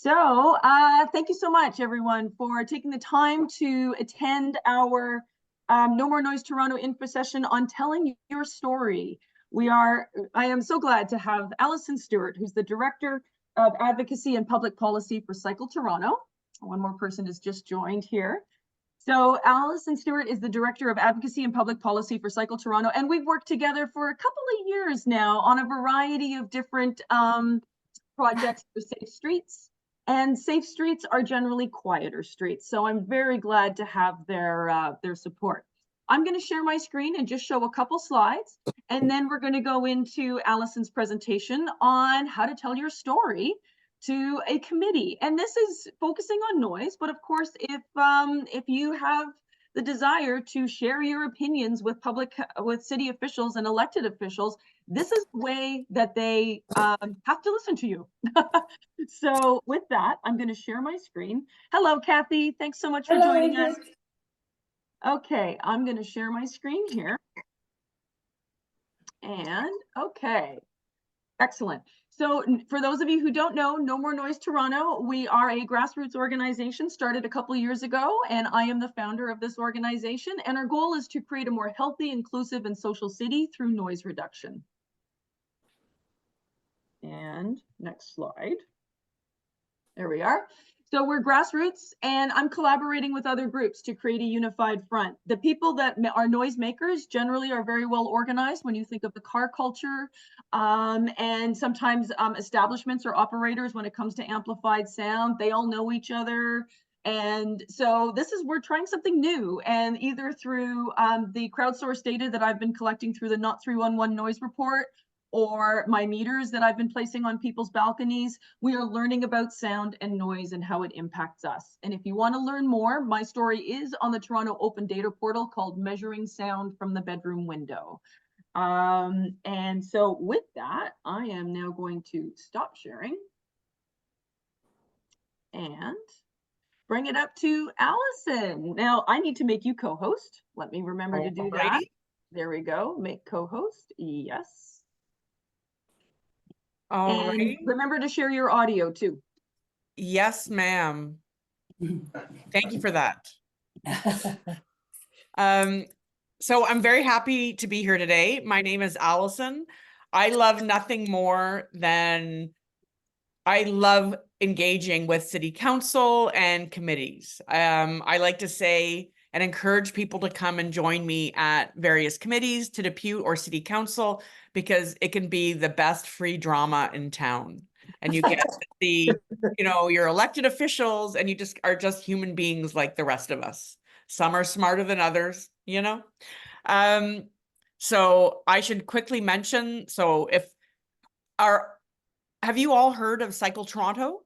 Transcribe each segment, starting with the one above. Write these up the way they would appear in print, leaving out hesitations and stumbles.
Thank you so much, everyone, for taking the time to attend our No More Noise Toronto info session on telling your story. I am so glad to have Alison Stewart, who's the Director of Advocacy and Public Policy for Cycle Toronto. One more person has just joined here. So Alison Stewart is the Director of Advocacy and Public Policy for Cycle Toronto, and we've worked together for a couple of years now on a variety of different projects for safe streets. And safe streets are generally quieter streets, so I'm very glad to have their support. I'm going to share my screen and just show a couple slides, and then we're going to go into Alison's presentation on how to tell your story to a committee. And this is focusing on noise, but of course, if you have the desire to share your opinions with city officials and elected officials, this is the way that they have to listen to you. So with that, I'm going to share my screen. Hello, Kathy. Thanks so much for joining us. Okay, I'm going to share my screen here. And okay, excellent. So for those of you who don't know, No More Noise Toronto, we are a grassroots organization started a couple of years ago, and I am the founder of this organization. And our goal is to create a more healthy, inclusive, and social city through noise reduction. And next slide. There we are. So we're grassroots, and I'm collaborating with other groups to create a unified front. The people that are noise makers generally are very well organized when you think of the car culture, and sometimes establishments or operators when it comes to amplified sound, they all know each other. And so we're trying something new, and either through the crowdsourced data that I've been collecting through the Not 311 Noise Report, or my meters that I've been placing on people's balconies, we are learning about sound and noise and how it impacts us. And if you want to learn more, my story is on the Toronto Open Data Portal called Measuring Sound from the Bedroom Window. And so with that, I am now going to stop sharing and bring it up to Alison. Now, I need to make you co-host. Let me remember to do that. There we go. Make co-host. Yes. All and right. remember to share your audio too. Yes, ma'am. Thank you for that. So I'm very happy to be here today. My name is Alison. I love nothing more than I love engaging with city council and committees. I like to say and encourage people to come and join me at various committees to depute or city council, because it can be the best free drama in town. And you get to see, your elected officials, and you just are just human beings like the rest of us. Some are smarter than others, So I should quickly mention, have you all heard of Cycle Toronto?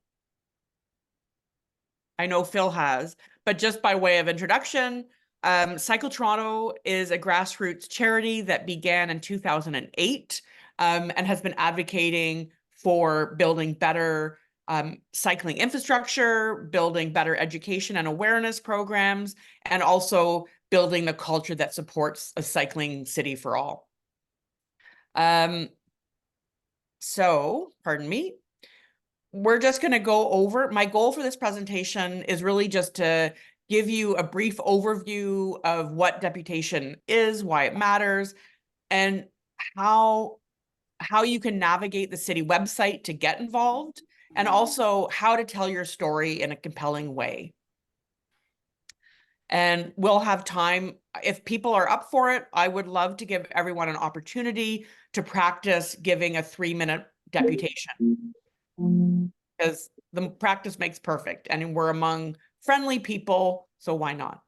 I know Phil has, but just by way of introduction, Cycle Toronto is a grassroots charity that began in 2008 and has been advocating for building better cycling infrastructure, building better education and awareness programs, and also building the culture that supports a cycling city for all. So, pardon me. We're just going to go over, my goal for this presentation is really just to give you a brief overview of what deputation is, why it matters, and how you can navigate the city website to get involved, and also how to tell your story in a compelling way. And we'll have time, if people are up for it, I would love to give everyone an opportunity to practice giving a 3-minute deputation. Because the practice makes perfect, and we're among friendly people, so why not?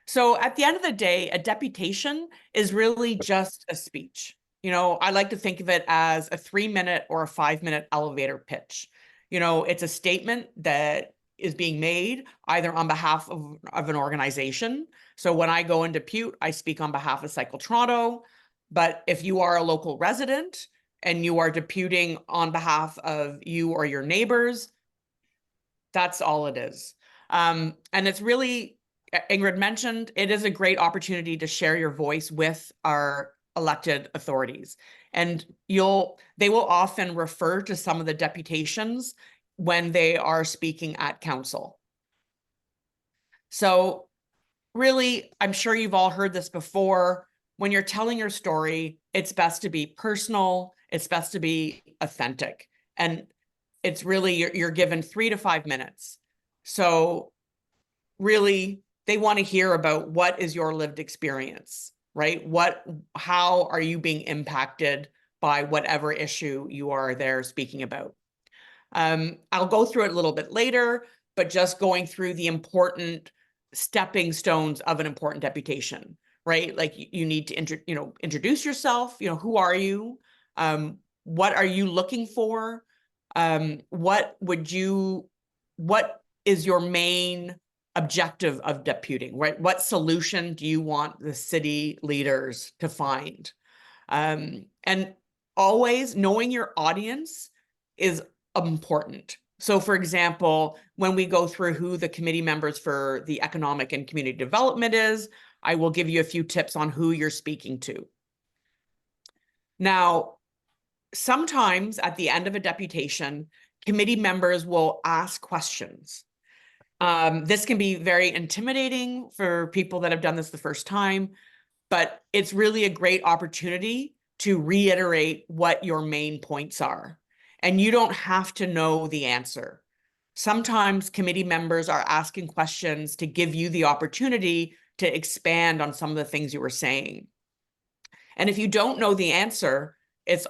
So at the end of the day, a deputation is really just a speech. I like to think of it as a 3-minute or a 5-minute elevator pitch. It's a statement that is being made either on behalf of an organization. So when I go and depute, I speak on behalf of Cycle Toronto. But if you are a local resident and you are deputing on behalf of you or your neighbors, that's all it is. And it's really, Ingrid mentioned, it is a great opportunity to share your voice with our elected authorities. And they will often refer to some of the deputations when they are speaking at council. So really, I'm sure you've all heard this before. When you're telling your story, it's best to be personal. It's best to be authentic. And it's really, you're given 3 to 5 minutes. So really, they want to hear about what is your lived experience, right? How are you being impacted by whatever issue you are there speaking about? I'll go through it a little bit later, but just going through the important stepping stones of an important deputation, right? Like you need to introduce yourself. Who are you? What are you looking for? What is your main objective of deputing, right? What solution do you want the city leaders to find? And always knowing your audience is important. So for example, when we go through who the committee members for the economic and community development is, I will give you a few tips on who you're speaking to. Now, sometimes at the end of a deputation, committee members will ask questions. This can be very intimidating for people that have done this the first time, but it's really a great opportunity to reiterate what your main points are. And you don't have to know the answer. Sometimes committee members are asking questions to give you the opportunity to expand on some of the things you were saying. And if you don't know the answer, it's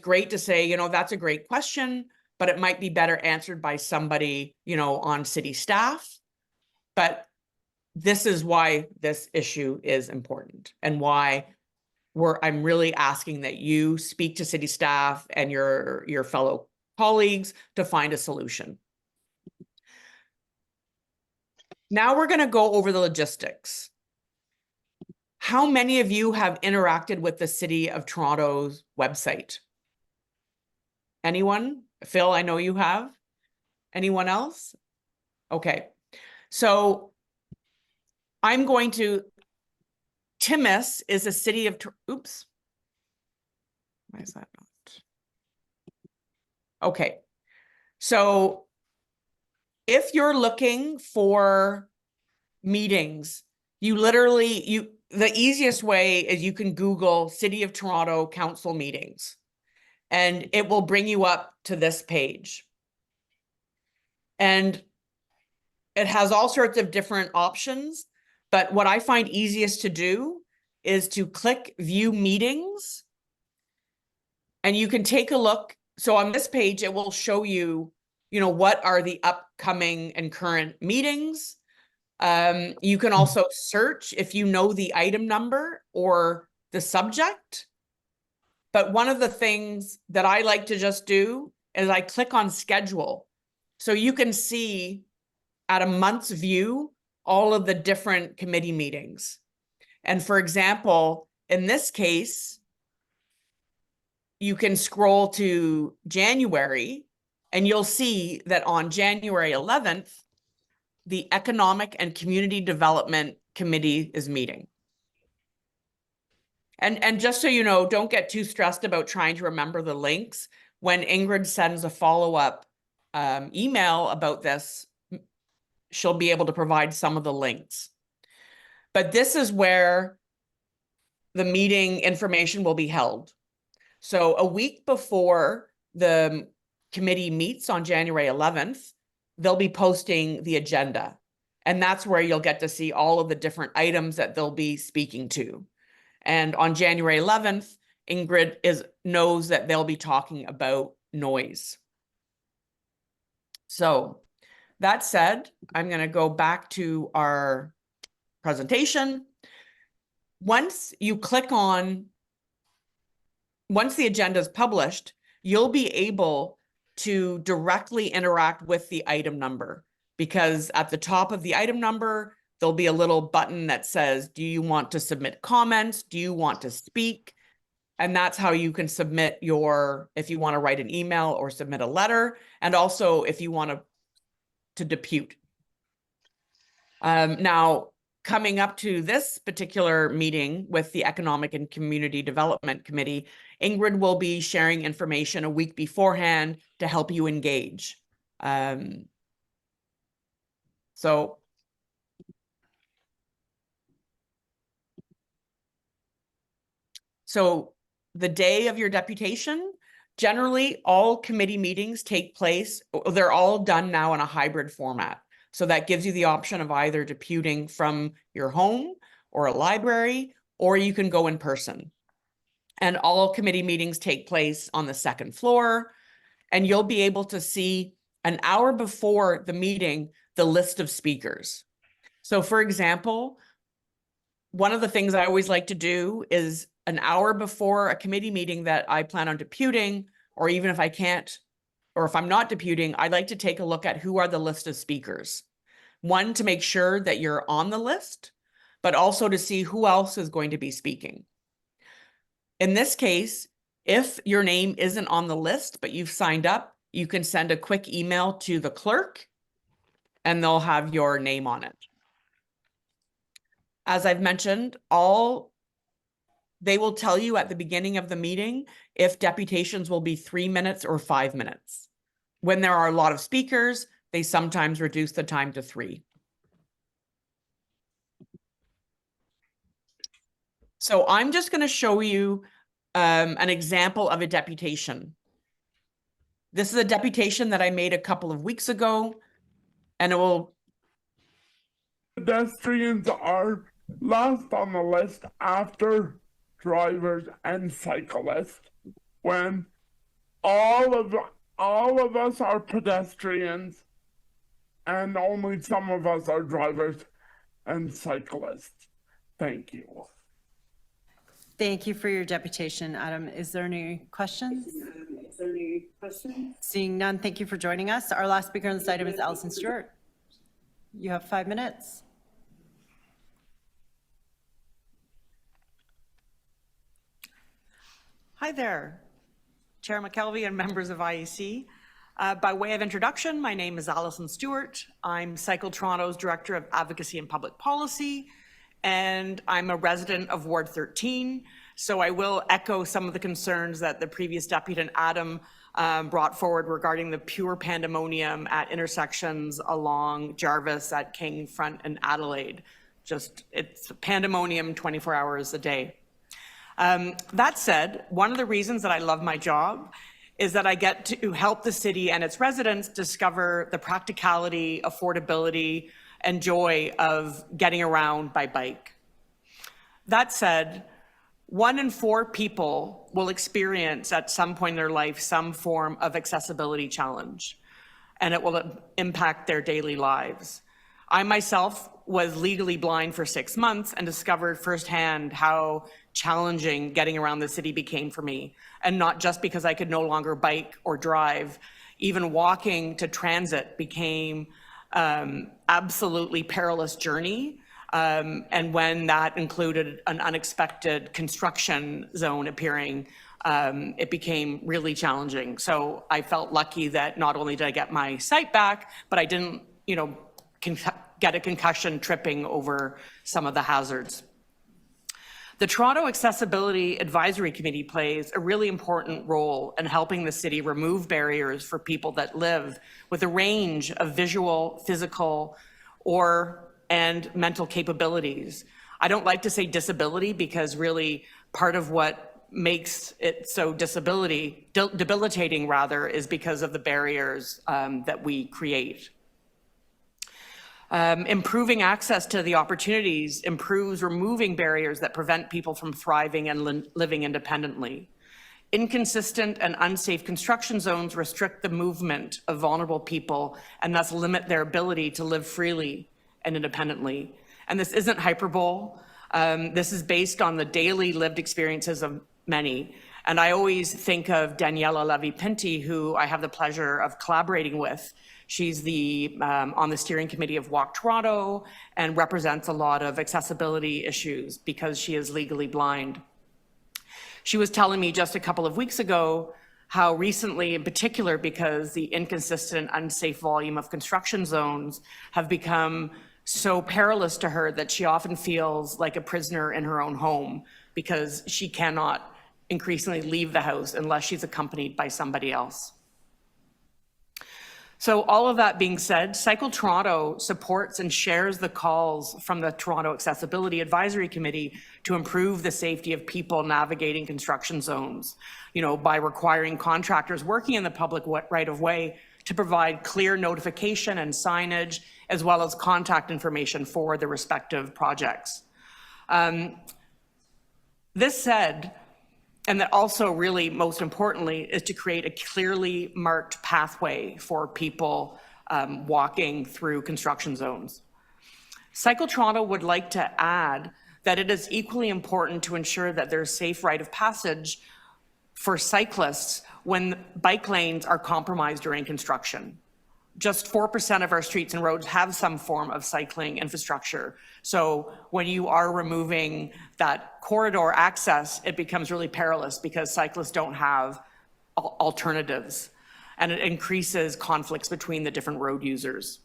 great to say, that's a great question, but it might be better answered by somebody, on city staff. But this is why this issue is important and why I'm really asking that you speak to city staff and your fellow colleagues to find a solution. Now we're going to go over the logistics. How many of you have interacted with the City of Toronto's website? Anyone? Phil, I know you have. Anyone else? Okay. So I'm going to, Timmins is a city of, oops. Why is that not? Okay. So if you're looking for meetings, the easiest way is you can Google City of Toronto Council meetings, and it will bring you up to this page. And it has all sorts of different options, but what I find easiest to do is to click View Meetings, and you can take a look. So on this page, it will show you, what are the upcoming and current meetings. You can also search if you know the item number or the subject. But one of the things that I like to just do is I click on Schedule. So you can see at a month's view all of the different committee meetings. And for example, in this case, you can scroll to January and you'll see that on January 11th, the Economic and Community Development Committee is meeting. And just so you know, don't get too stressed about trying to remember the links. When Ingrid sends a follow-up email about this, she'll be able to provide some of the links. But this is where the meeting information will be held. So a week before the committee meets on January 11th, they'll be posting the agenda. And that's where you'll get to see all of the different items that they'll be speaking to. And on January 11th, Ingrid knows that they'll be talking about noise. So that said, I'm going to go back to our presentation. Once the agenda is published, you'll be able to directly interact with the item number, because at the top of the item number, there'll be a little button that says, do you want to submit comments? Do you want to speak? And that's how you can submit if you want to write an email or submit a letter, and also if you want to depute. Now, coming up to this particular meeting with the Economic and Community Development Committee, Ingrid will be sharing information a week beforehand to help you engage. So the day of your deputation, generally all committee meetings take place, they're all done now in a hybrid format. So that gives you the option of either deputing from your home or a library, or you can go in person. And all committee meetings take place on the second floor, and you'll be able to see an hour before the meeting, the list of speakers. So for example, one of the things I always like to do is an hour before a committee meeting that I plan on deputing, or even if I can't, or if I'm not deputing, I'd like to take a look at who are the list of speakers. One, to make sure that you're on the list, but also to see who else is going to be speaking. In this case, if your name isn't on the list, but you've signed up, you can send a quick email to the clerk and they'll have your name on it. As I've mentioned, they will tell you at the beginning of the meeting if deputations will be 3 minutes or 5 minutes. When there are a lot of speakers, they sometimes reduce the time to 3. So I'm just going to show you an example of a deputation. This is a deputation that I made a couple of weeks ago, and it will... Pedestrians are last on the list after drivers and cyclists, when all of us are pedestrians and only some of us are drivers and cyclists. Thank you. Thank you for your deputation, Adam. Is there any questions? Seeing none, thank you for joining us. Our last speaker on this item is Alison Stewart. You have 5 minutes. Hi there, Chair McKelvey and members of IEC. By way of introduction, my name is Alison Stewart. I'm Cycle Toronto's Director of Advocacy and Public Policy, and I'm a resident of Ward 13. So I will echo some of the concerns that the previous deputant Adam brought forward regarding the pure pandemonium at intersections along Jarvis at King, Front, and Adelaide. It's pandemonium 24 hours a day. That said, one of the reasons that I love my job is that I get to help the city and its residents discover the practicality, affordability, and joy of getting around by bike. That said, 1 in 4 people will experience at some point in their life some form of accessibility challenge, and it will impact their daily lives. I myself was legally blind for 6 months and discovered firsthand how challenging getting around the city became for me. And not just because I could no longer bike or drive, even walking to transit became absolutely perilous journey. And when that included an unexpected construction zone appearing, it became really challenging. So I felt lucky that not only did I get my sight back, but I didn't, get a concussion tripping over some of the hazards. The Toronto Accessibility Advisory Committee plays a really important role in helping the city remove barriers for people that live with a range of visual, physical, and mental capabilities. I don't like to say disability because really part of what makes it so debilitating rather, is because of the barriers that we create. Improving access to the opportunities improves removing barriers that prevent people from thriving and living independently. Inconsistent and unsafe construction zones restrict the movement of vulnerable people and thus limit their ability to live freely and independently. And this isn't hyperbole. This is based on the daily lived experiences of many. And I always think of Daniela Levy-Pinty, who I have the pleasure of collaborating with. She's on the steering committee of Walk Toronto and represents a lot of accessibility issues because she is legally blind. She was telling me just a couple of weeks ago how recently, in particular, because the inconsistent, unsafe volume of construction zones have become so perilous to her that she often feels like a prisoner in her own home because she cannot increasingly leave the house unless she's accompanied by somebody else. So all of that being said, Cycle Toronto supports and shares the calls from the Toronto Accessibility Advisory Committee to improve the safety of people navigating construction zones, by requiring contractors working in the public right-of-way to provide clear notification and signage, as well as contact information for the respective projects. This said, and that also really most importantly is to create a clearly marked pathway for people walking through construction zones. Cycle Toronto would like to add that it is equally important to ensure that there's safe rite of passage for cyclists when bike lanes are compromised during construction. Just 4% of our streets and roads have some form of cycling infrastructure. So when you are removing that corridor access, it becomes really perilous because cyclists don't have alternatives, and it increases conflicts between the different road users.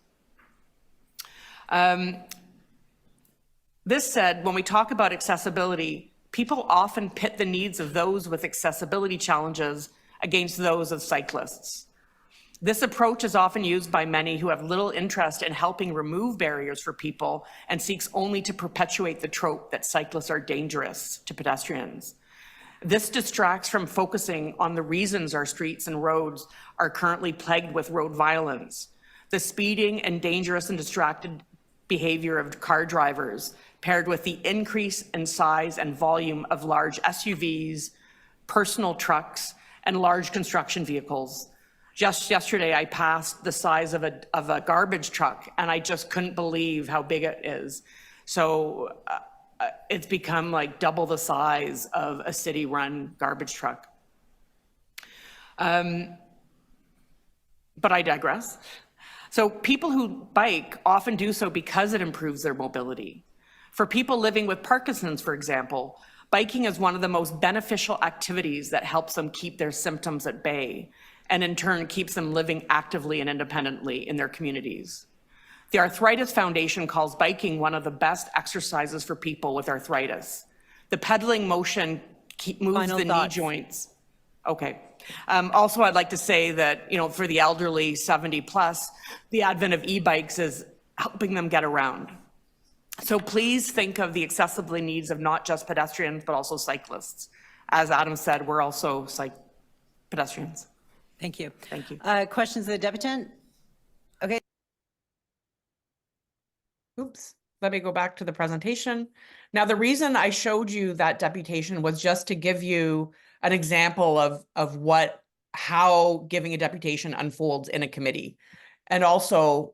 This said, when we talk about accessibility, people often pit the needs of those with accessibility challenges against those of cyclists. This approach is often used by many who have little interest in helping remove barriers for people and seeks only to perpetuate the trope that cyclists are dangerous to pedestrians. This distracts from focusing on the reasons our streets and roads are currently plagued with road violence. The speeding and dangerous and distracted behavior of car drivers, paired with the increase in size and volume of large SUVs, personal trucks, and large construction vehicles. Just yesterday, I passed the size of a garbage truck, and I just couldn't believe how big it is. So it's become like double the size of a city-run garbage truck. But I digress. So people who bike often do so because it improves their mobility. For people living with Parkinson's, for example, biking is one of the most beneficial activities that helps them keep their symptoms at bay, and in turn keeps them living actively and independently in their communities. The Arthritis Foundation calls biking one of the best exercises for people with arthritis. The pedaling motion moves the knee joints. Okay. Also, I'd like to say that, for the elderly 70 plus, the advent of e-bikes is helping them get around. So please think of the accessibility needs of not just pedestrians, but also cyclists. As Adam said, we're also pedestrians. Thank you. Thank you. Questions of the deputant? Okay. Oops, let me go back to the presentation. Now, the reason I showed you that deputation was just to give you an example of how giving a deputation unfolds in a committee. And also,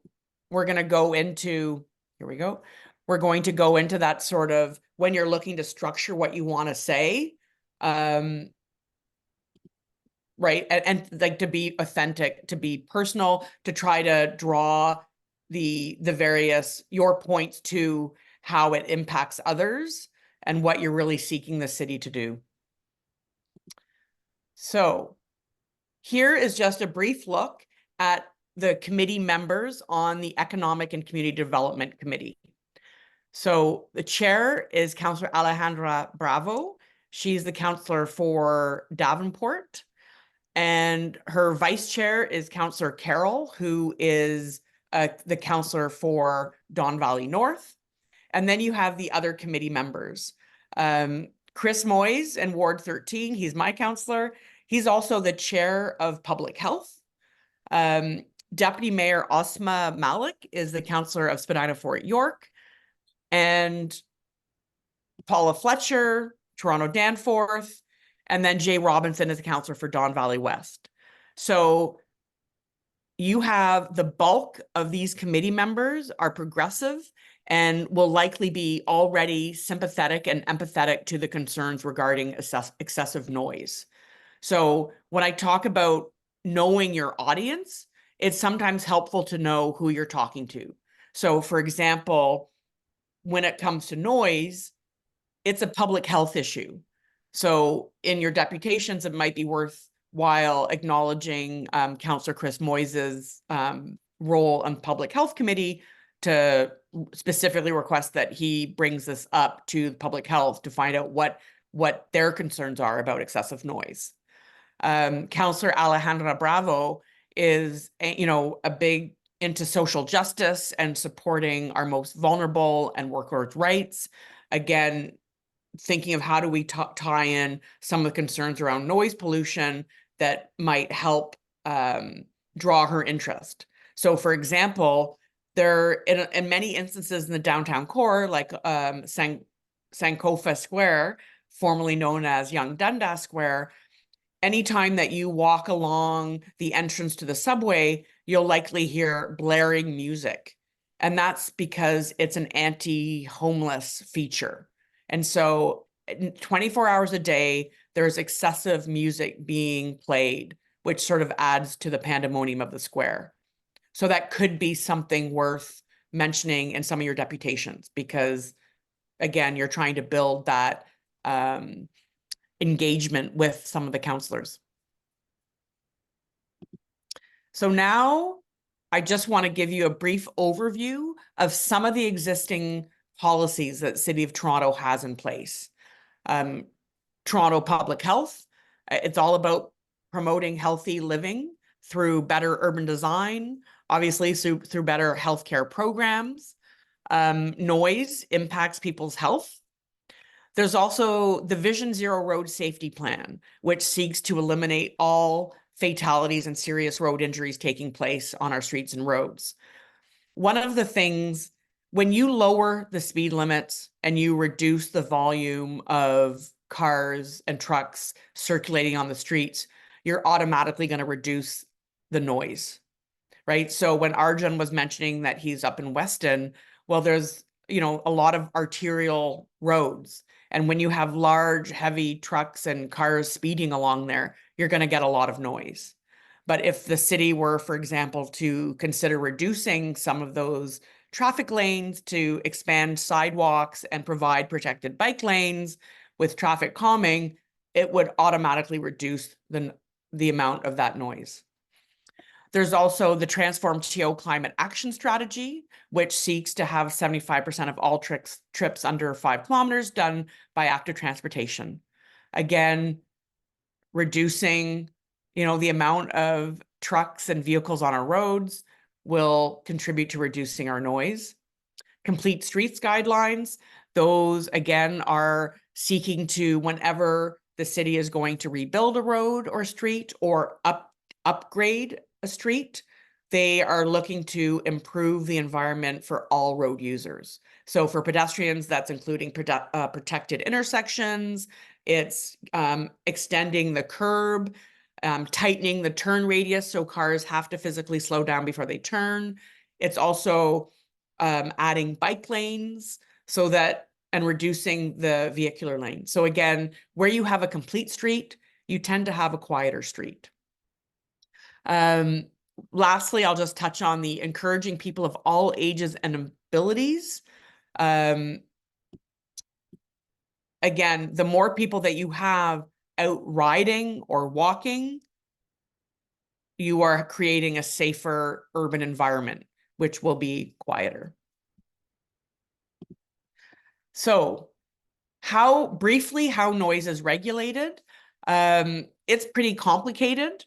we're going to go into, here we go. We're going to go into that sort of when you're looking to structure what you want to say. Right. And like to be authentic, to be personal, to try to draw the various, your points to how it impacts others and what you're really seeking the city to do. So here is just a brief look at the committee members on the Economic and Community Development Committee. So the chair is Councillor Alejandra Bravo. She's the councillor for Davenport. And her vice chair is Councillor Carroll, who is the councillor for Don Valley North. And then you have the other committee members. Chris Moyes in Ward 13, he's my councillor. He's also the chair of Public Health. Deputy Mayor Osma Malik is the councillor of Spadina Fort York. And Paula Fletcher, Toronto Danforth. And then Jay Robinson is a councillor for Don Valley West. So you have the bulk of these committee members are progressive and will likely be already sympathetic and empathetic to the concerns regarding excessive noise. So when I talk about knowing your audience, it's sometimes helpful to know who you're talking to. So for example, when it comes to noise, it's a public health issue. So in your deputations, it might be worthwhile acknowledging Councillor Chris Moyes' role on Public Health Committee to specifically request that he brings this up to Public Health to find out what their concerns are about excessive noise. Councillor Alejandra Bravo is, a big into social justice and supporting our most vulnerable and workers' rights. Again, thinking of how do we tie in some of the concerns around noise pollution that might help draw her interest. So, for example, there in many instances in the downtown core, like Sankofa Square, formerly known as Young Dundas Square, anytime that you walk along the entrance to the subway, you'll likely hear blaring music. And that's because it's an anti-homeless feature. And so 24 hours a day, there's excessive music being played, which sort of adds to the pandemonium of the square. So that could be something worth mentioning in some of your deputations, because again, you're trying to build that engagement with some of the councillors. So now I just want to give you a brief overview of some of the existing policies that City of Toronto has in place. Toronto Public Health, it's all about promoting healthy living through better urban design, obviously through better healthcare programs. Noise impacts people's health. There's also the Vision Zero Road Safety Plan, which seeks to eliminate all fatalities and serious road injuries taking place on our streets and roads. One of the things, when you lower the speed limits and you reduce the volume of cars and trucks circulating on the streets, you're automatically going to reduce the noise, right? So when Arjun was mentioning that he's up in Weston, well, there's, a lot of arterial roads. And when you have large, heavy trucks and cars speeding along there, you're going to get a lot of noise. But if the city were, for example, to consider reducing some of those traffic lanes, to expand sidewalks and provide protected bike lanes with traffic calming, it would automatically reduce the amount of that noise. There's also the Transform TO Climate Action Strategy, which seeks to have 75% of all trips under 5 kilometers done by active transportation. Again, reducing, the amount of trucks and vehicles on our roads will contribute to reducing our noise. Complete Streets Guidelines, those again are seeking to, whenever the city is going to rebuild a road or street or upgrade a street, they are looking to improve the environment for all road users. So for pedestrians, that's including protected intersections, it's extending the curb, tightening the turn radius so cars have to physically slow down before they turn. It's also adding bike lanes so that, and reducing the vehicular lane. So again, where you have a complete street, you tend to have a quieter street. Lastly, I'll just touch on the encouraging people of all ages and abilities. Again, the more people that you have out riding or walking, you are creating a safer urban environment, which will be quieter. So how noise is regulated? It's pretty complicated.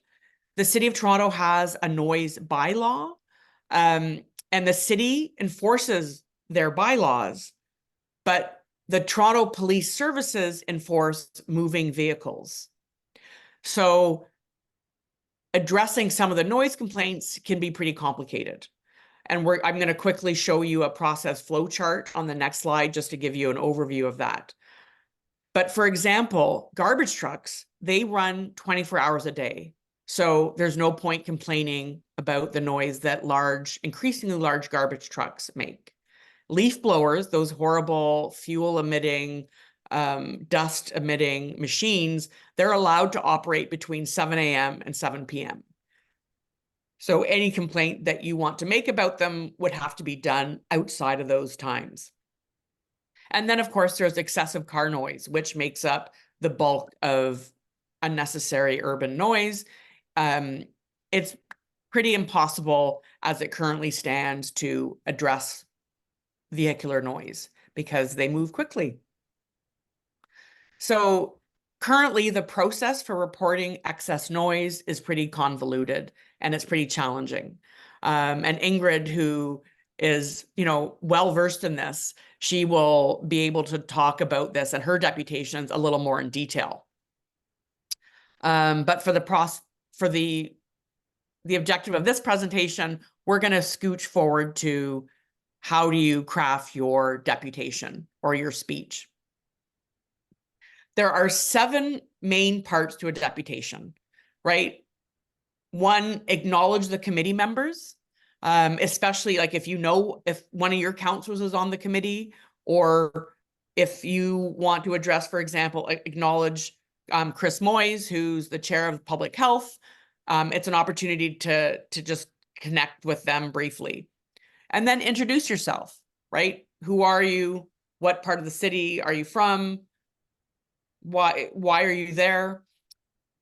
The City of Toronto has a noise bylaw, and the city enforces their bylaws, but the Toronto Police Services enforce moving vehicles. So addressing some of the noise complaints can be pretty complicated. And I'm going to quickly show you a process flow chart on the next slide just to give you an overview of that. But for example, garbage trucks, they run 24 hours a day. So there's no point complaining about the noise that increasingly large garbage trucks make. Leaf blowers, those horrible fuel-emitting, dust-emitting machines, they're allowed to operate between 7 a.m. and 7 p.m. So any complaint that you want to make about them would have to be done outside of those times. And then, of course, there's excessive car noise, which makes up the bulk of unnecessary urban noise. It's pretty impossible as it currently stands to address vehicular noise because they move quickly. So currently the process for reporting excess noise is pretty convoluted and it's pretty challenging. And Ingrid, who is, well-versed in this, she will be able to talk about this and her deputations a little more in detail. But for the objective of this presentation, we're going to scooch forward to how do you craft your deputation or your speech. There are 7 main parts to a deputation, right? 1, acknowledge the committee members, especially like if one of your councillors is on the committee, or if you want to address, for example, acknowledge Chris Moyes, who's the chair of public health. It's an opportunity to just connect with them briefly. And then introduce yourself, right? Who are you? What part of the city are you from? Why are you there?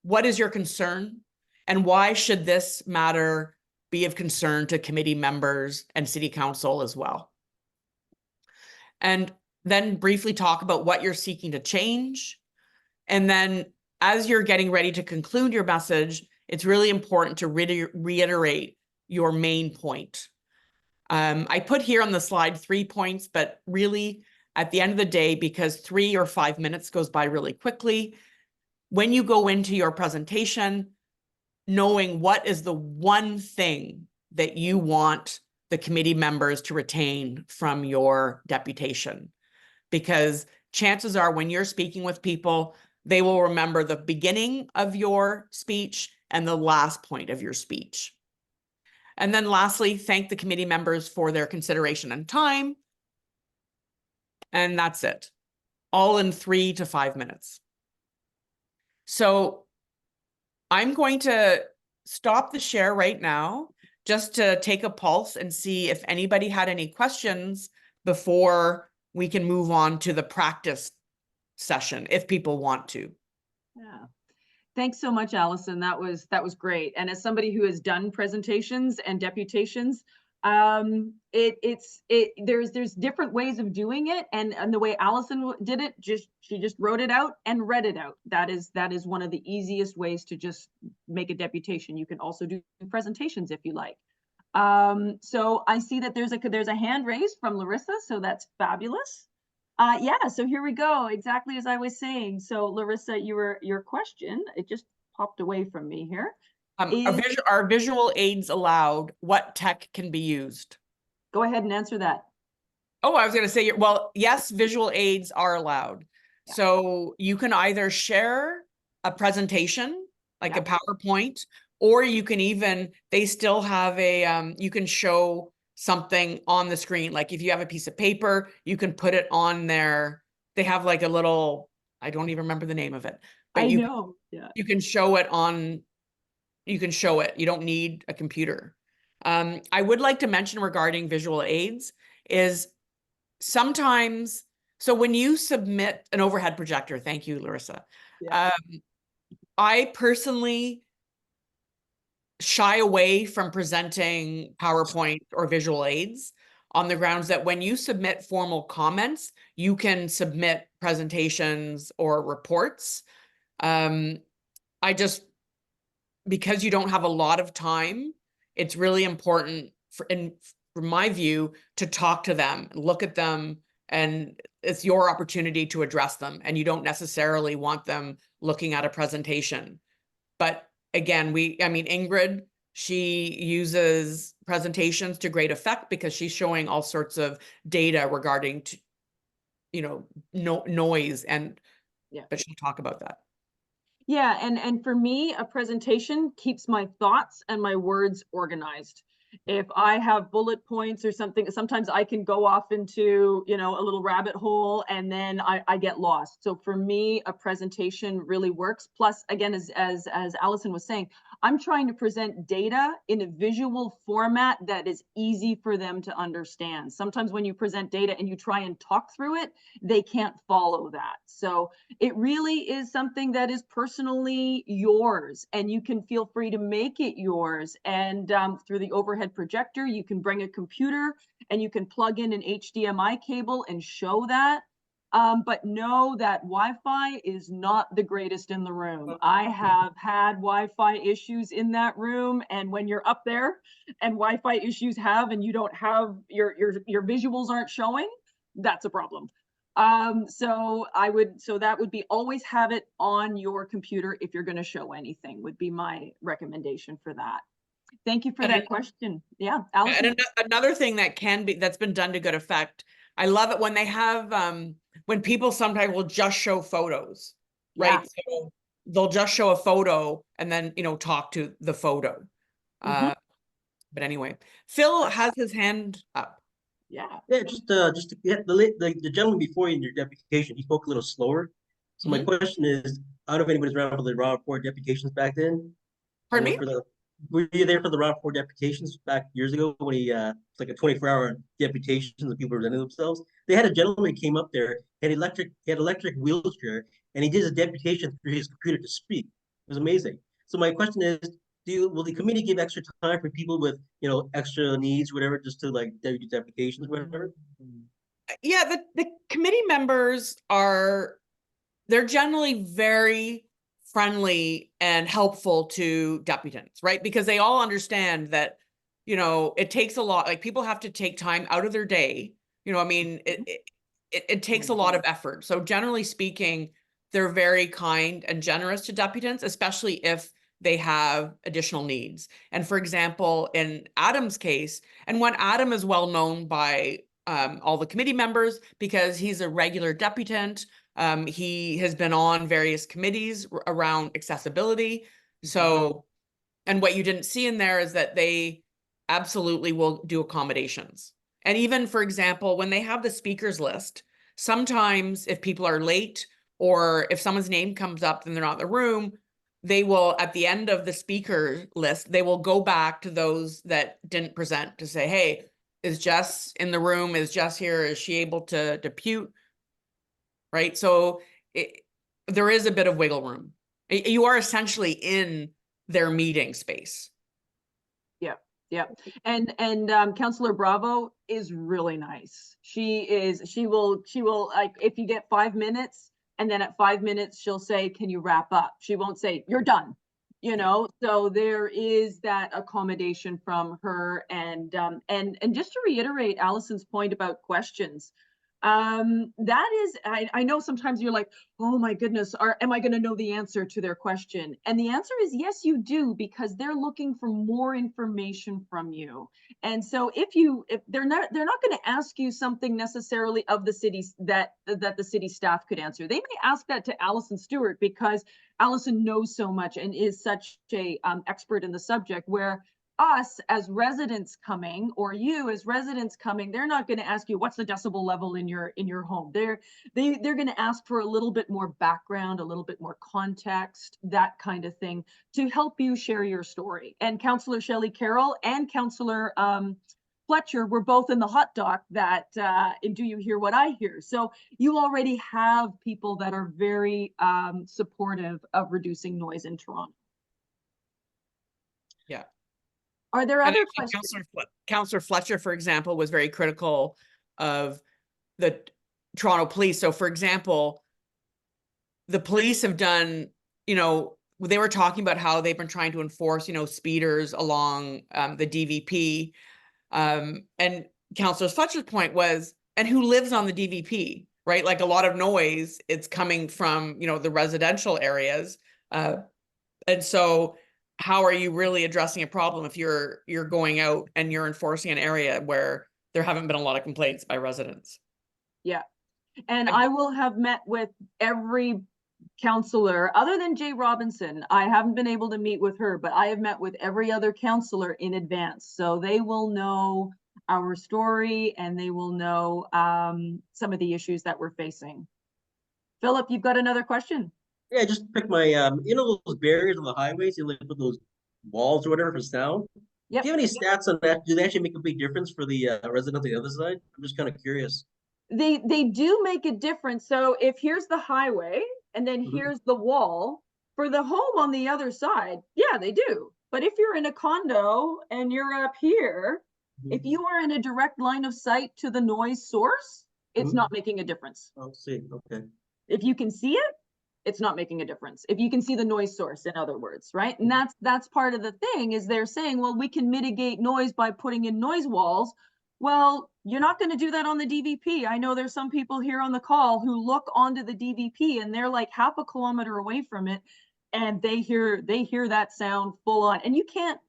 What is your concern? And why should this matter be of concern to committee members and city council as well? And then briefly talk about what you're seeking to change. And then as you're getting ready to conclude your message, it's really important to reiterate your main point. I put here on the slide 3 points, but really at the end of the day, because 3 or 5 minutes goes by really quickly, when you go into your presentation, knowing what is the one thing that you want the committee members to retain from your deputation. Because chances are when you're speaking with people, they will remember the beginning of your speech and the last point of your speech. And then lastly, thank the committee members for their consideration and time. And that's it, all in 3 to 5 minutes. So I'm going to stop the share right now just to take a pulse and see if anybody had any questions before we can move on to the practice session, if people want to. Yeah. Thanks so much, Alison. That was great. And as somebody who has done presentations and deputations, there's different ways of doing it, and the way Alison did it, she just wrote it out and read it out. That is one of the easiest ways to just make a deputation. You can also do presentations if you like. So I see that there's a hand raised from Larissa, so that's fabulous. Yeah, so here we go, exactly as I was saying. So Larissa, your question, it just popped away from me here. Are visual aids allowed? What tech can be used? Go ahead and answer that. Oh, I was going to say, well, yes, visual aids are allowed. Yeah. So you can either share a presentation, like a PowerPoint, or you can they still have you can show something on the screen. Like if you have a piece of paper, you can put it on there. They have like a little, I don't even remember the name of it. But you can show it on, you don't need a computer. I would like to mention regarding visual aids is sometimes, so when you submit an overhead projector, thank you, Larissa. Yeah. I personally shy away from presenting PowerPoint or visual aids on the grounds that when you submit formal comments, you can submit presentations or reports. Because you don't have a lot of time, it's really important from my view, to talk to them, look at them, and it's your opportunity to address them. And you don't necessarily want them looking at a presentation. But again, Ingrid, she uses presentations to great effect because she's showing all sorts of data regarding, noise, but she'll talk about that. Yeah, and for me, a presentation keeps my thoughts and my words organized. If I have bullet points or something, sometimes I can go off into, a little rabbit hole and then I get lost. So for me, a presentation really works. Plus, again, as Alison was saying, I'm trying to present data in a visual format that is easy for them to understand. Sometimes when you present data and you try and talk through it, they can't follow that. So it really is something that is personally yours, and you can feel free to make it yours. And through the overhead projector, you can bring a computer and you can plug in an HDMI cable and show that. But know that Wi-Fi is not the greatest in the room. I have had Wi-Fi issues in that room, and when you're up there and Wi-Fi issues and you don't have your visuals aren't showing, that's a problem. So that would be always have it on your computer if you're going to show anything, would be my recommendation for that. Thank you for that question. Yeah, Alison. And another thing that's been done to good effect, I love it when they have when people sometimes will just show photos, right? Yeah. So they'll just show a photo and then talk to the photo. But anyway, Phil has his hand up. Yeah. Yeah, just to get the gentleman before you in your deputation, he spoke a little slower. So my question is, I don't know if anybody's around for the round 4 deputations back then. Pardon me? Were you there for the round 4 deputations back years ago when he it's like a 24-hour deputations and people presented themselves? They had a gentleman who came up there, had electric wheelchair, and he did his deputation through his computer to speak. It was amazing. So my question is, will the committee give extra time for people with extra needs, whatever, just to like do applications, whatever? Yeah, the committee members they're generally very friendly and helpful to deputants, right? Because they all understand that it takes a lot. Like, people have to take time out of their day. I mean, it takes a lot of effort. So generally speaking, they're very kind and generous to deputants, especially if they have additional needs. And for example, in Adam's case, and when Adam is well known by all the committee members because he's a regular deputant, he has been on various committees around accessibility. So, and what you didn't see in there is that they absolutely will do accommodations. And even, for example, when they have the speakers list, sometimes if people are late or if someone's name comes up and they're not in the room, they will, at the end of the speaker list, they will go back to those that didn't present to say, hey, is Jess in the room? Is Jess here? Is she able to depute? Right? So there is a bit of wiggle room. You are essentially in their meeting space. Yeah. And Councillor Bravo is really nice. She will like, if you get 5 minutes, and then at 5 minutes, she'll say, can you wrap up? She won't say, you're done, so there is that accommodation from her. And just to reiterate Alison's point about questions, that is, I know sometimes you're like, oh my goodness, am I going to know the answer to their question? And the answer is yes, you do, because they're looking for more information from you. And so if they're not going to ask you something necessarily of the cities that the city staff could answer. They may ask that to Alison Stewart because Alison knows so much and is such a expert in the subject, where us as residents coming, or you as residents coming, they're not going to ask you what's the decibel level in your home. They're going to ask for a little bit more background, a little bit more context, that kind of thing, to help you share your story. And Councillor Shelley Carroll and Councillor Fletcher were both in the hot doc that in Do You Hear What I Hear? So you already have people that are very supportive of reducing noise in Toronto. Yeah. Are there other questions? Councillor Fletcher, for example, was very critical of the Toronto police. So, for example, the police have done, they were talking about how they've been trying to enforce, speeders along the DVP. And Councillor Fletcher's point was, and who lives on the DVP, right? Like, a lot of noise, it's coming from, the residential areas. And so how are you really addressing a problem if you're going out and you're enforcing an area where there haven't been a lot of complaints by residents? Yeah. And I will have met with every councillor other than Jay Robinson. I haven't been able to meet with her, but I have met with every other councillor in advance. So they will know our story and they will know some of the issues that we're facing. Philip, you've got another question? Yeah, just pick my those barriers on the highways, you put those walls or whatever for sound. Yep. Do you have any stats on that? Do they actually make a big difference for the resident on the other side? I'm just kind of curious. They do make a difference. So if here's the highway and then here's the wall, for the home on the other side, yeah, they do. But if you're in a condo and you're up here, if you are in a direct line of sight to the noise source, it's Mhm. not making a difference. I'll see, okay. If you can see it, it's not making a difference. If you can see the noise source, in other words, right? And that's part of the thing, is they're saying, well, we can mitigate noise by putting in noise walls. Well, you're not going to do that on the DVP. I know there's some people here on the call who look onto the DVP and they're like half a kilometer away from it, and they hear that sound full on, and you can't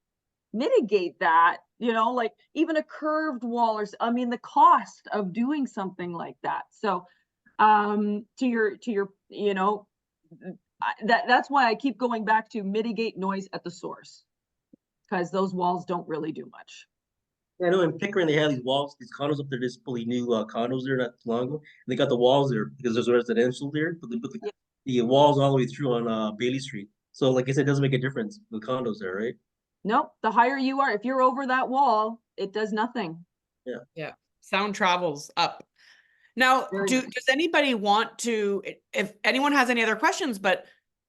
mitigate that, you know, like even a curved wall, or I mean, the cost of doing something like that. So to your you know, that's why I keep going back to mitigate noise at the source, because those walls don't really do much. I know in Pickering, they have these walls, these condos up there, there's fully new condos there not too long ago. And they got the walls there because there's a residential there, but they put the walls all the way through on Bailey Street. So like I said, it doesn't make a difference, the condos there, right? Nope, the higher you are, if you're over that wall, it does nothing. Yeah, sound travels up. Now, Very nice. does anybody want to, if anyone has any other questions, but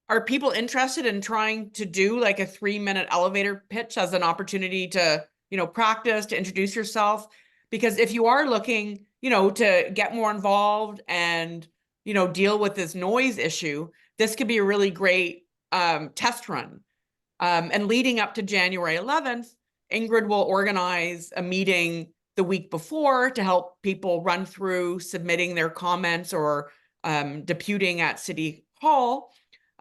are people interested in trying to do like a 3-minute elevator pitch as an opportunity to, you know, practice, to introduce yourself? Because if you are looking, you know, to get more involved and, you know, deal with this noise issue, this could be a really great test run. And leading up to January 11th, Ingrid will organize a meeting the week before to help people run through submitting their comments or deputing at City Hall,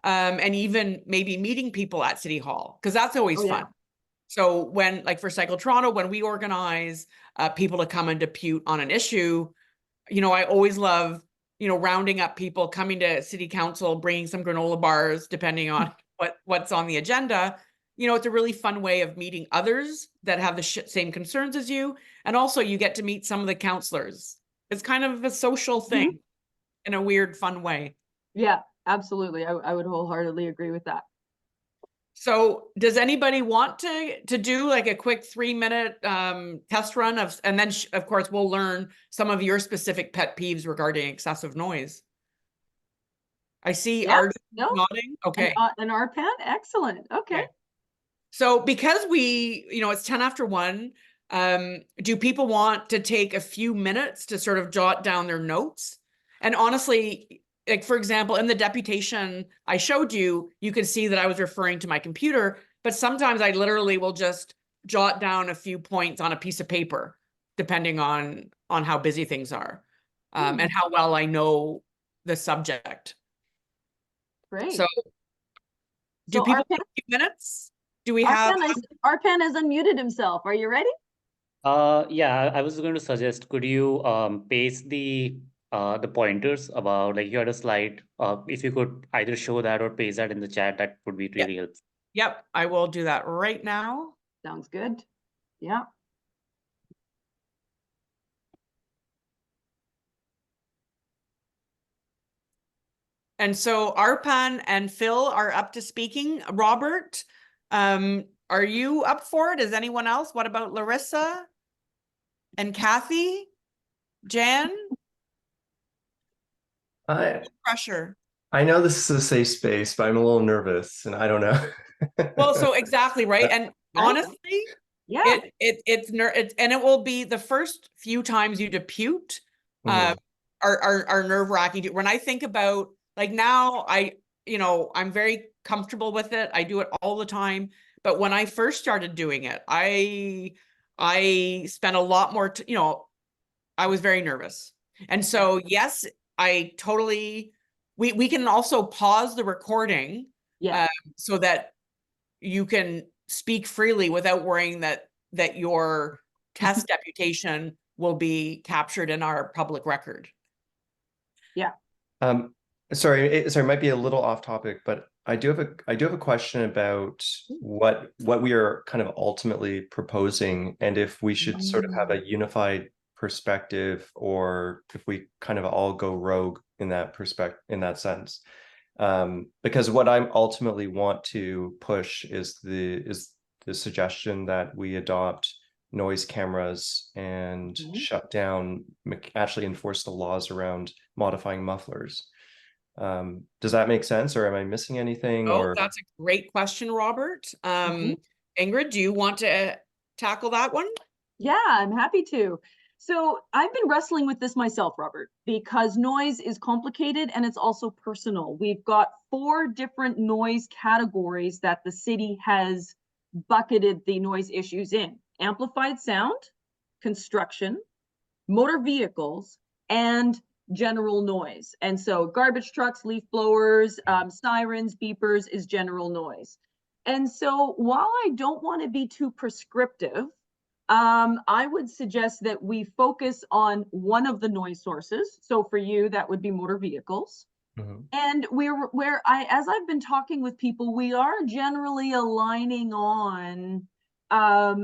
and even maybe meeting people at City Hall, because that's always fun. Yeah. So when, like for Cycle Toronto, when we organize people to come and depute on an issue, you know, I always love, you know, rounding up people, coming to City Council, bringing some granola bars, depending on what's on the agenda. You know, it's a really fun way of meeting others that have the same concerns as you. And also you get to meet some of the councillors. It's kind of a social thing in a weird, fun way. Yeah, absolutely. I would wholeheartedly agree with that. So does anybody want to do like a quick 3-minute test run of, and then of course we'll learn some of your specific pet peeves regarding excessive noise. I see Art nodding. Okay. An RPAN, excellent. Okay. So because you know, it's 10 after 1, do people want to take a few minutes to sort of jot down their notes? And honestly, like for example, in the deputation I showed you, you could see that I was referring to my computer, but sometimes I literally will just jot down a few points on a piece of paper, depending on how busy things are, and how well I know the subject. Great. So do people take a few minutes? Do we have Arpan has unmuted himself. Are you ready? Yeah, I was going to suggest, could you paste the pointers about, like you had a slide, if you could either show that or paste that in the chat, that would be really helpful. Yep, I will do that right now. Sounds good. Yeah. And so Arpan and Phil are up to speaking. Robert, are you up for it? Is anyone else? What about Larissa and Kathy? Jan? Pressure. I know this is a safe space, but I'm a little nervous and I don't know. Well, so exactly, right? And honestly, yeah, it's and it will be the first few times you depute are nerve-wracking. When I think about, like now, I'm very comfortable with it. I do it all the time. But when I first started doing it, I spent a lot more, I was very nervous. And so, yes, I totally, we can also pause the recording so that you can speak freely without worrying that your test deputation will be captured in our public record. Yeah. Sorry, it might be a little off topic, but I do have a question about what we are kind of ultimately proposing, and if we should sort of have a unified perspective, or if we kind of all go rogue in that sense. Because what I ultimately want to push is the suggestion that we adopt noise cameras and shut down, actually enforce the laws around modifying mufflers. Does that make sense, or am I missing anything? Oh, that's a great question, Robert. Ingrid, do you want to tackle that one? Yeah, I'm happy to. So I've been wrestling with this myself, Robert, because noise is complicated and it's also personal. We've got 4 different noise categories that the city has bucketed the noise issues in: amplified sound, construction, motor vehicles, and general noise. And so garbage trucks, leaf blowers, sirens, beepers is general noise. And so while I don't want to be too prescriptive, I would suggest that we focus on one of the noise sources. So for you, that would be motor vehicles. And as I've been talking with people, we are generally aligning on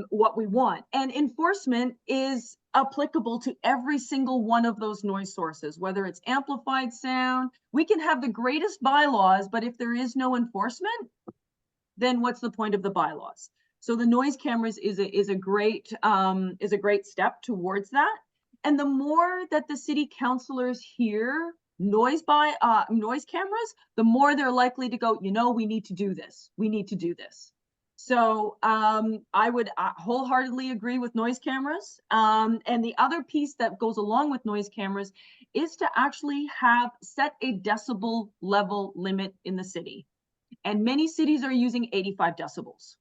what we want. And enforcement is applicable to every single one of those noise sources, whether it's amplified sound. We can have the greatest bylaws, but if there is no enforcement, then what's the point of the bylaws? So the noise cameras is a great step towards that. And the more that the city councilors hear noise cameras, the more they're likely to go, we need to do this. We need to do this. So I would wholeheartedly agree with noise cameras. And the other piece that goes along with noise cameras is to actually set a decibel level limit in the city. And many cities are using 85 decibels.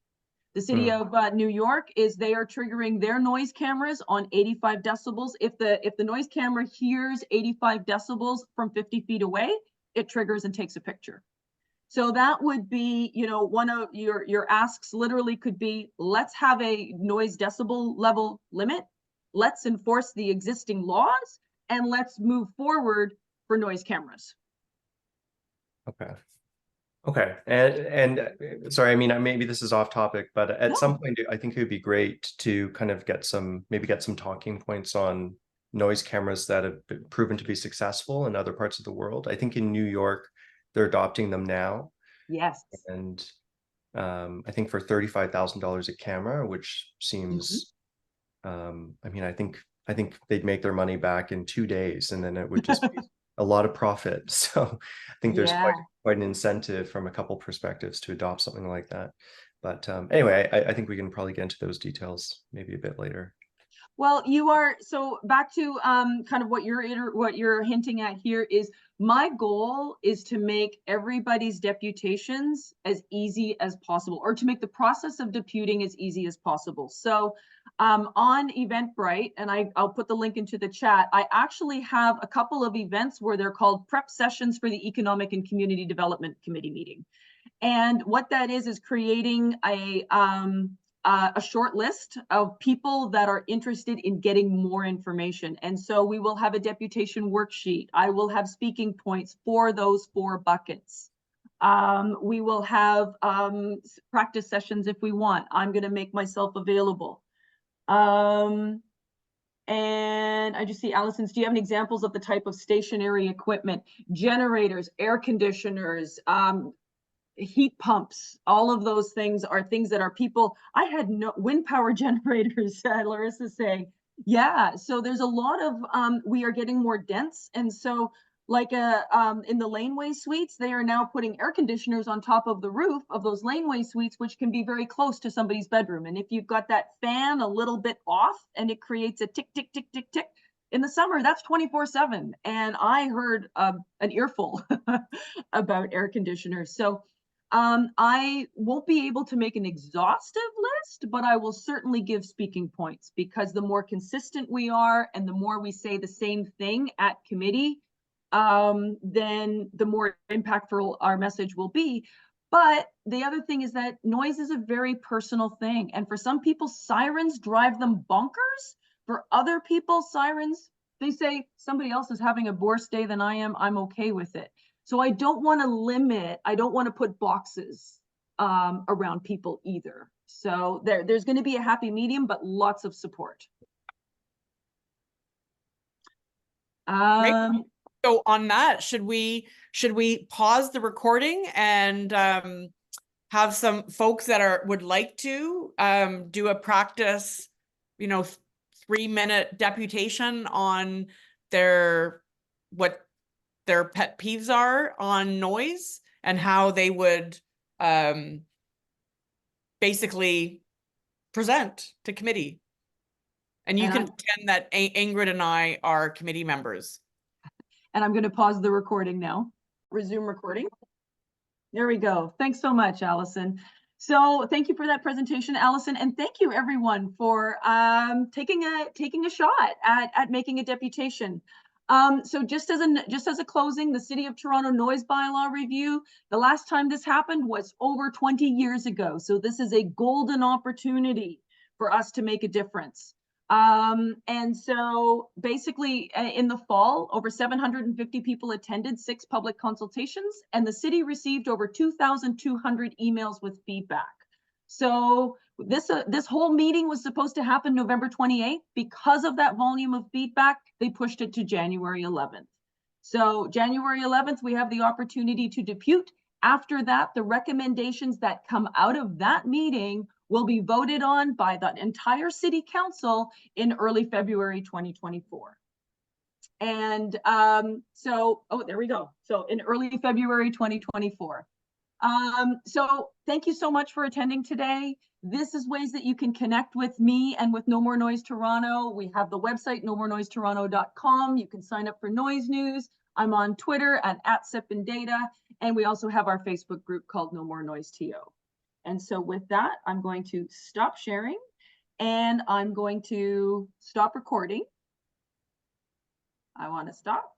The city of New York they are triggering their noise cameras on 85 decibels. If the noise camera hears 85 decibels from 50 feet away, it triggers and takes a picture. So that would be, one of your asks literally could be, let's have a noise decibel level limit. Let's enforce the existing laws and let's move forward for noise cameras. Okay. And sorry, I mean, maybe this is off topic, but at No. some point, I think it would be great to kind of get some talking points on noise cameras that have been proven to be successful in other parts of the world. I think in New York, they're adopting them now. Yes. And I think for $35,000 a camera, which seems, I mean, I think they'd make their money back in 2 days, and then it would just be a lot of profit. So I think there's quite an incentive from a couple perspectives to adopt something like that. But anyway, I think we can probably get into those details maybe a bit later. Well, so back to kind of what you're hinting at here is my goal is to make everybody's deputations as easy as possible, or to make the process of deputing as easy as possible. So on Eventbrite, and I'll put the link into the chat, I actually have a couple of events where they're called prep sessions for the Economic and Community Development Committee meeting. And what that is creating a short list of people that are interested in getting more information. And so we will have a deputation worksheet. I will have speaking points for those 4 buckets. We will have practice sessions if we want. I'm going to make myself available. And I just see, Alison, do you have any examples of the type of stationary equipment? Generators, air conditioners, heat pumps, all of those things are things that are people. I had no wind power generators, Larissa's saying. Yeah, so there's a lot of, we are getting more dense. And so like in the laneway suites, they are now putting air conditioners on top of the roof of those laneway suites, which can be very close to somebody's bedroom. And if you've got that fan a little bit off and it creates a tick, tick, tick, tick, tick, in the summer, that's 24/7. And I heard an earful about air conditioners. So I won't be able to make an exhaustive list, but I will certainly give speaking points, because the more consistent we are and the more we say the same thing at committee, then the more impactful our message will be. But the other thing is that noise is a very personal thing. And for some people, sirens drive them bonkers. For other people, sirens, they say somebody else is having a worse day than I am, I'm okay with it. So I don't want to limit, I don't want to put boxes around people either. So there's going to be a happy medium, but lots of support. So on that, should we pause the recording and have some folks that would like to do a practice, 3-minute deputation on what their pet peeves are on noise and how they would basically present to committee? And you And can I'm- pretend that Ingrid and I are committee members. And I'm going to pause the recording now. Resume recording. There we go. Thanks so much, Allison. So thank you for that presentation, Allison, and thank you everyone for taking a shot at making a deputation. So just as a closing, the City of Toronto noise bylaw review, the last time this happened was over 20 years ago. So this is a golden opportunity for us to make a difference. And so basically in the fall, over 750 people attended 6 public consultations, and the city received over 2,200 emails with feedback. So this whole meeting was supposed to happen November 28th. Because of that volume of feedback, they pushed it to January 11th. So January 11th, we have the opportunity to depute. After that, the recommendations that come out of that meeting will be voted on by the entire city council in early February 2024. And there we go. So in early February 2024. So thank you so much for attending today. This is ways that you can connect with me and with No More Noise Toronto. We have the website, nomorennoisetoronto.com. You can sign up for noise news. I'm on Twitter at @SipandData, and we also have our Facebook group called No More Noise TO. And so with that, I'm going to stop sharing and I'm going to stop recording. I want to stop.